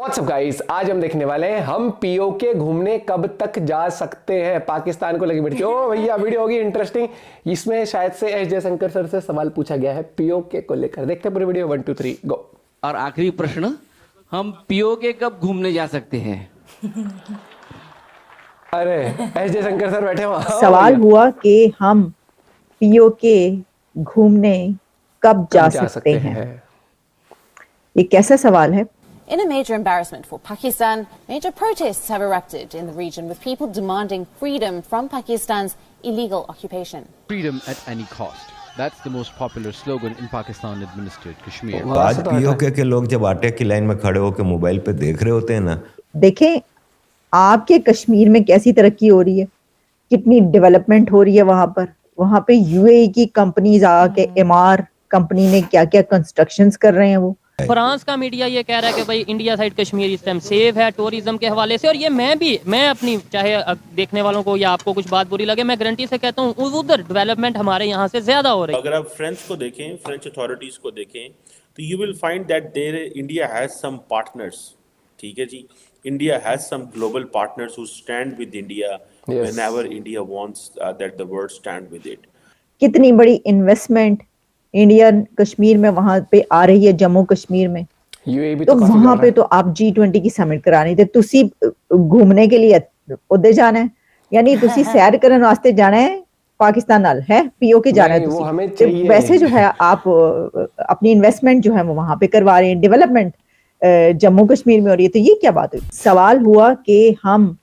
WhatsApp guys, आज हम देखने वाले हैं हम पीओके घूमने कब तक जा सकते हैं। पाकिस्तान को लगी भिड़की। ओ भैया, वीडियो होगी इंटरेस्टिंग। इसमें शायद से एस जयशंकर सर से सवाल पूछा गया है पीओके को लेकर। देखते हैं पूरी वीडियो। 1 2 3 गो। और आखिरी प्रश्न, हम पीओके कब घूमने जा सकते हैं? अरे एस जयशंकर सर बैठे वहां। सवाल हुआ कि हम पीओके घूमने कब जा सकते हैं। ये कैसा सवाल है? In a major embarrassment for Pakistan, major protests have erupted in the region with people demanding freedom from Pakistan's illegal occupation. Freedom at any cost. That's the most popular slogan in Pakistan-administered Kashmir. आज PoK के लोग जब आटे की line में खड़े होकर mobile पे देख रहे होते हैं ना, देखें आपके कश्मीर में कैसी तरक्की हो रही है, कितनी डेवलपमेंट हो रही है वहां पे यूएई की कंपनीज आके एमआर कंपनी ने क्या क्या कंस्ट्रक्शंस कर रहे हैं। वो फ्रांस का मीडिया ये कह रहा है कि भाई इंडिया साइड कश्मीर इस टाइम सेफ है टूरिज्म के हवाले से। और ये मैं अपनी, चाहे देखने वालों को या आपको कुछ बात बुरी लगे, मैं गारंटी से कहता हूँ उधर डेवलपमेंट हमारे यहाँ से ज्यादा हो रही है। अगर आप फ्रेंच को देखें, फ्रेंच अथॉरिटीज को देखें, तो you will find that there India has some partners. ठीक है जी, India has some global partners who stand with India whenever India wants that the world stand with it. कितनी बड़ी इन्वेस्टमेंट इंडियन कश्मीर में वहां पे आ रही है, जम्मू कश्मीर में। यूएई तो वहां पे तो आप G20 की समिट करानी थे, तुसी घूमने के लिए उधर जाना है, यानी तुसी सैर करने वास्ते जाना है पाकिस्तान नाल है, पीओके जाना है तुसी। वैसे जो है आप अपनी इन्वेस्टमेंट जो है वो वहां पे करवा रहे हैं, डेवलपमेंट जम्मू कश्मीर में हो रही है। तो ये क्या बात हुई? सवाल हुआ कि हम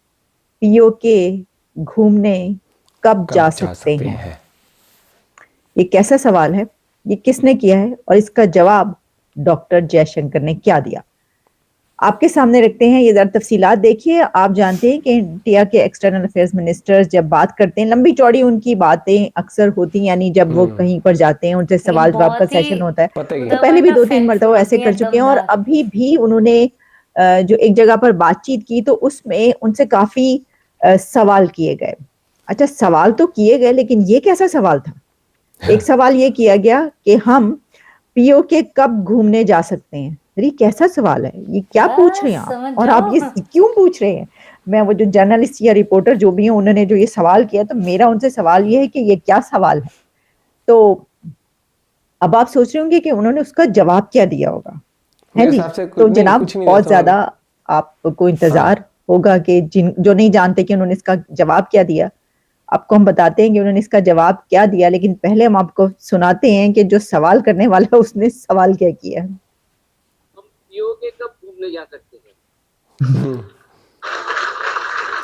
पीओके घूमने कब जा सकते हैं। ये कैसा सवाल है? ये किसने किया है और इसका जवाब डॉक्टर जयशंकर ने क्या दिया, आपके सामने रखते हैं। ये जरा तफसीलात देखिए। आप जानते हैं कि इंडिया के एक्सटर्नल अफेयर्स मिनिस्टर्स जब बात करते हैं, लंबी चौड़ी उनकी बातें अक्सर होती, यानी जब वो कहीं पर जाते हैं उनसे सवाल जवाब का सेशन होता है। तो पहले भी 2-3 मरतबा ऐसे कर चुके हैं और अभी भी उन्होंने जो एक जगह पर बातचीत की तो उसमें उनसे काफी सवाल किए गए। अच्छा, सवाल तो किए गए, लेकिन ये कैसा सवाल था? एक सवाल ये किया गया कि हम पीओके कब घूमने जा सकते हैं। अरे कैसा सवाल है ये? क्या पूछ रहे हैं आप? और आप ये क्यों पूछ रहे हैं? मैं वो जो जर्नलिस्ट या रिपोर्टर जो भी हैं उन्होंने जो ये सवाल किया, तो मेरा उनसे सवाल ये है कि ये क्या सवाल है। तो अब आप सोच रहे होंगे कि उन्होंने उसका जवाब क्या दिया होगा, है जी? तो जनाब बहुत ज्यादा आपको इंतजार होगा कि जो नहीं जानते कि उन्होंने इसका जवाब क्या दिया, आपको हम बताते हैं कि उन्होंने इसका जवाब क्या दिया। लेकिन पहले हम आपको सुनाते हैं कि जो सवाल करने वाला है उसने सवाल क्या किया। हम पीओके कब घूमने जा सकते हैं?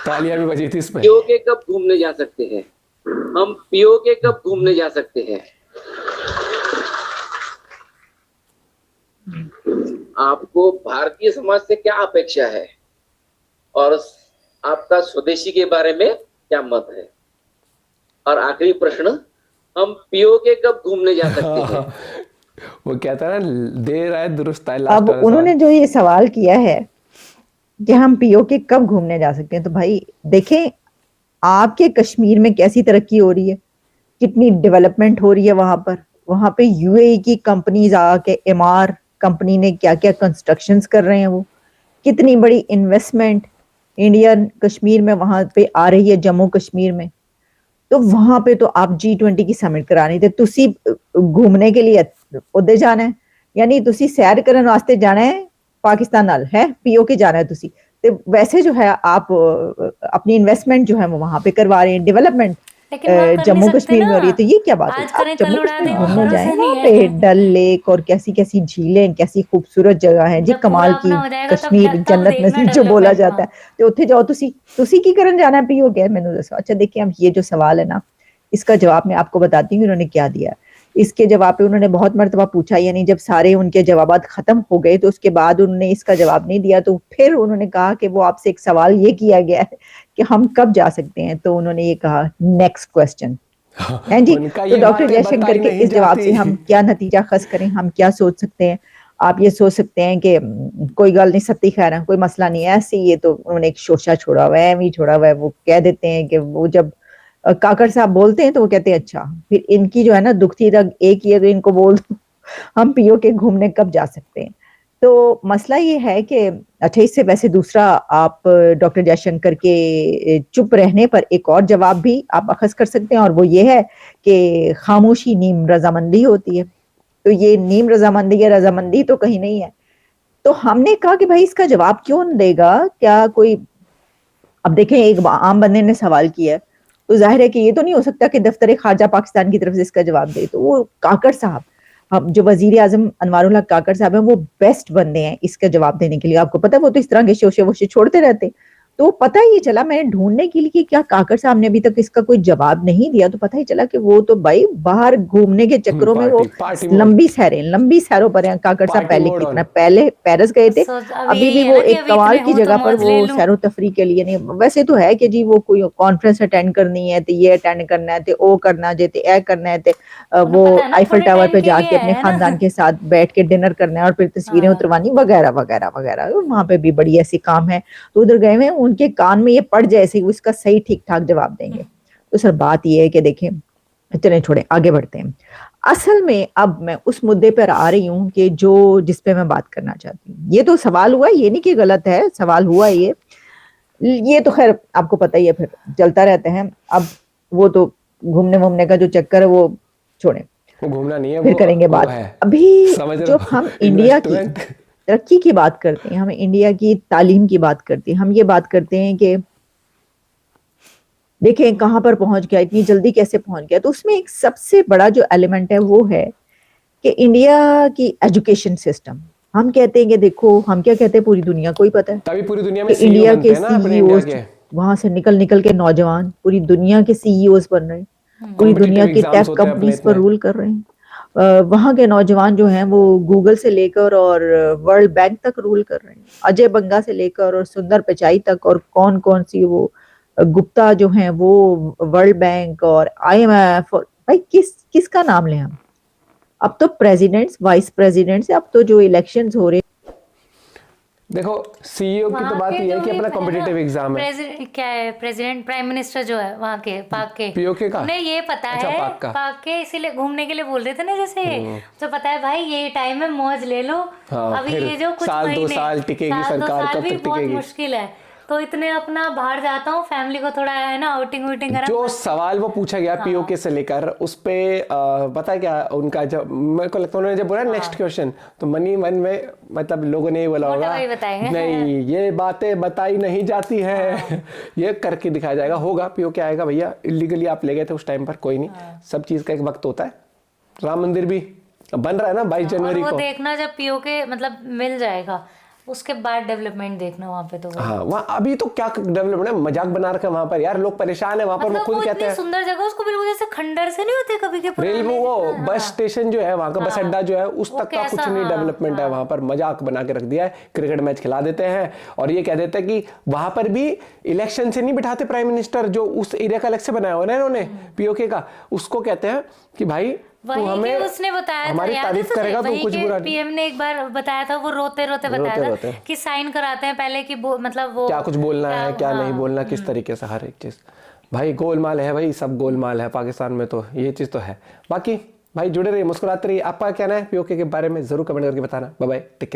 तालियां भी बजी थी इसमें। पीओके कब घूमने जा सकते हैं? हम पीओके कब घूमने जा सकते हैं? आपको भारतीय समाज से क्या अपेक्षा है और आपका स्वदेशी के बारे में क्या मत है? और आखिरी प्रश्न, हम पीओके कब घूमने जा सकते हैं? वो कहता है ना, देर आए दुरुस्त आए। अब उन्होंने जो ये सवाल किया है कि हम पीओके कब घूमने जा सकते हैं, तो भाई देखें आपके कश्मीर में कैसी तरक्की हो रही है, कितनी डेवलपमेंट हो रही है वहां पे यूएई की कंपनीज आके एमआर कंपनी ने क्या क्या कंस्ट्रक्शंस कर रहे हैं। वो कितनी बड़ी इन्वेस्टमेंट इंडियन कश्मीर में वहां पे आ रही है, जम्मू कश्मीर में। तो वहां पे तो आप G20 की समिट करानी थे, तुसी घूमने के लिए उधर जाना है, यानी तुसी सैर करने वास्ते जाना है पाकिस्तान नाल है, पीओके जाना है तुसी। तो वैसे जो है आप अपनी इन्वेस्टमेंट जो है वो वहां पे करवा रहे हैं, डेवलपमेंट जम्मू कश्मीर में हो रही है। तो ये क्या बात है? आप जम्मू कश्मीर घूमने जाए, वहाँ पे डल लेक और कैसी कैसी झीलें, कैसी खूबसूरत जगह है जी, कमाल की कश्मीर जन्नत नसीब जो बोला जाता है। तो उत्थे जाओ, तुसी की करन जाना है पीओके, मैंने दसो। अच्छा देखिए, हम ये जो सवाल है ना, इसका जवाब मैं आपको बताती हूँ उन्होंने क्या दिया। इसके जवाब पे उन्होंने बहुत मर्तबा पूछा, यानी जब सारे उनके जवाबात खत्म हो गए तो उसके बाद उन्होंने इसका जवाब नहीं दिया। तो फिर उन्होंने कहा कि वो आपसे एक सवाल ये किया गया है कि हम कब जा सकते हैं। तो उन्होंने ये कहा नेक्स्ट क्वेश्चन है जी। तो डॉक्टर जयशंकर के इस जवाब से हम क्या नतीजा खस करें, हम क्या सोच सकते हैं? आप ये सोच सकते हैं कि कोई गल नहीं, सत्ती खैर है, कोई मसला नहीं है ऐसे। ये तो उन्होंने एक शोशा छोड़ा हुआ है, एवं छोड़ा हुआ है। वो कह देते हैं कि वो जब काकड़ साहब बोलते हैं तो वो कहते हैं अच्छा, फिर इनकी जो है ना दुखती रग एक ही, अगर इनको बोल दो हम पीओके घूमने कब जा सकते हैं। तो मसला ये है कि अच्छा, इससे वैसे दूसरा आप डॉक्टर जयशंकर के चुप रहने पर एक और जवाब भी आप अखज़ कर सकते हैं, और वो ये है कि खामोशी नीम रजामंदी होती है। तो ये नीम रजामंदी या रजामंदी तो कहीं नहीं है। तो हमने कहा कि भाई इसका जवाब क्यों न देगा, क्या कोई, अब देखें एक आम बंदे ने सवाल किया है तो जाहिर है कि ये तो नहीं हो सकता कि दफ्तर खारजा पाकिस्तान की तरफ से इसका जवाब दे। तो वो काकड़ साहब, हम जो वजीर आजम अनवारुल हक काकड़ साहब हैं, वो बेस्ट बंदे हैं इसका जवाब देने के लिए। आपको पता है वो तो इस तरह के शोशे वोशे छोड़ते रहते। तो पता ही चला, मैंने ढूंढने के लिए कि क्या काकड़ साहब ने अभी तक इसका कोई जवाब नहीं दिया, तो पता ही चला कि वो तो भाई बाहर घूमने के चक्करों में वो लंबी सैरों पर हैं। काकड़ साहब पहले कितना पहले पेरिस गए थे, अभी भी वो एक कमाल की जगह पर वो सैरो तफरी के लिए नहीं, वैसे तो है कि जी वो कोई कॉन्फ्रेंस अटेंड करनी है तो ये अटेंड करना है, तो वो करना है, तो ए करना है, तो वो आईफल टावर पे जाके अपने खानदान के साथ बैठ के डिनर करना है और फिर तस्वीरें उतरवानी वगैरह वगैरह वगैरह। वहां पे भी बड़ी ऐसी काम है, तो उधर गए हुए उनके कान में ये पड़ जाए ऐसे उसका सही ठीक ठाक जवाब देंगे। तो सर बात ये है कि देखें, चलें छोड़े आगे बढ़ते हैं। असल में अब मैं उस मुद्दे पर आ रही हूँ कि जो जिस पे मैं बात करना चाहती हूँ। ये तो सवाल हुआ, ये नहीं कि गलत है, सवाल हुआ ये तो खैर आपको पता ही है, फिर चलता रहता है। अब वो तो घूमने वूमने का जो चक्कर है वो छोड़े, वो घूमना नहीं है, फिर वो करेंगे बात। अभी जो हम इंडिया की तरक्की की बात करते हैं, हम इंडिया की तालीम की बात करते हैं, हम ये बात करते हैं कि देखें कहां पर पहुंच गया, इतनी जल्दी कैसे पहुंच गया। तो उसमें एक सबसे बड़ा जो एलिमेंट है वो है कि इंडिया की एजुकेशन सिस्टम। हम कहते हैं कि देखो, हम क्या कहते हैं, पूरी दुनिया को ही पता है, तभी पूरी दुनिया में इंडिया के सीईओज वहां से निकल के नौजवान पूरी दुनिया के सीईओज बन रहे हैं, पूरी दुनिया की टेक कंपनीज पर रूल कर रहे हैं। वहां के नौजवान जो हैं वो गूगल से लेकर और वर्ल्ड बैंक तक रूल कर रहे हैं, अजय बंगा से लेकर और सुंदर पिचाई तक, और कौन कौन सी वो गुप्ता जो हैं वो वर्ल्ड बैंक और IMF। भाई किसका नाम लें हम? अब तो प्रेसिडेंट्स, वाइस प्रेसिडेंट्स, अब तो जो इलेक्शंस हो रहे, देखो सीईओ की तो बात ये है कि अपना कॉम्पिटिटिव एग्जाम है। क्या है, प्रेसिडेंट प्राइम मिनिस्टर जो है वहाँ के पाक के पीओके का, उन्हें ये पता अच्छा, है पाक के, इसीलिए घूमने के लिए बोल रहे थे ना, जैसे तो पता है भाई ये टाइम है, मौज ले लो। हाँ, अभी ये जो कुछ साल महीने, 2 साल टिकेगी सरकार, कब तक बहुत टिकेगी? मुश्किल है। तो इतने अपना बाहर जाता हूँ, फैमिली को थोड़ा है ना आउटिंग करा। जो सवाल वो पूछा गया पीओके से लेकर, उस पे पता है क्या उनका, जब मेरे को लगता है उन्होंने जब बोला नेक्स्ट क्वेश्चन, तो मन ही मन में मतलब लोगों ने ये बोला होगा नहीं ये बातें बताई नहीं जाती है, ये करके दिखाया जाएगा। होगा, पीओके आएगा भैया, इलीगली आप ले गए थे उस टाइम पर, कोई नहीं, सब चीज का एक वक्त होता है। राम मंदिर भी बन रहा है ना 22 जनवरी को, देखना जब पीओके मतलब मिल जाएगा उसके बाद डेवलपमेंट देखना वहाँ पे। तो हाँ, वहाँ अभी तो क्या डेवलपमेंट है, मजाक बना रखा है वहाँ पर यार, लोग परेशान है वहाँ पर। वो खुद कहते हैं सुंदर जगह, उसको बिल्कुल जैसे खंडर से नहीं होते कभी के रेलवे, वो बस स्टेशन जो है वहाँ का, बस अड्डा जो है उस तक का कुछ नहीं डेवलपमेंट है वहाँ पर, मजाक बना के रख दिया है। क्रिकेट मैच खिला देते हैं और ये कह देते हैं कि वहाँ पर भी इलेक्शन से नहीं बिठाते प्राइम मिनिस्टर, जो उस एरिया का अलग से बनाया हुआ है ना इन्होंने पीओके का, उसको कहते हैं कि भाई वही हमें उसने बताया हमारी तारीफ करेगा तो कुछ बुरा नहीं। पीएम ने एक बार बताया था, वो रोते रोते बताया था कि साइन कराते हैं पहले कि मतलब वो क्या कुछ बोलना है, क्या नहीं बोलना, किस तरीके से, हर एक चीज भाई गोलमाल है भाई, सब गोलमाल है पाकिस्तान में, तो ये चीज तो है। बाकी भाई जुड़े रहिए, मुस्कुराते रहिए। आपका क्या कहना है पीओके के बारे में जरूर कमेंट करके बताना। Bye bye, take care.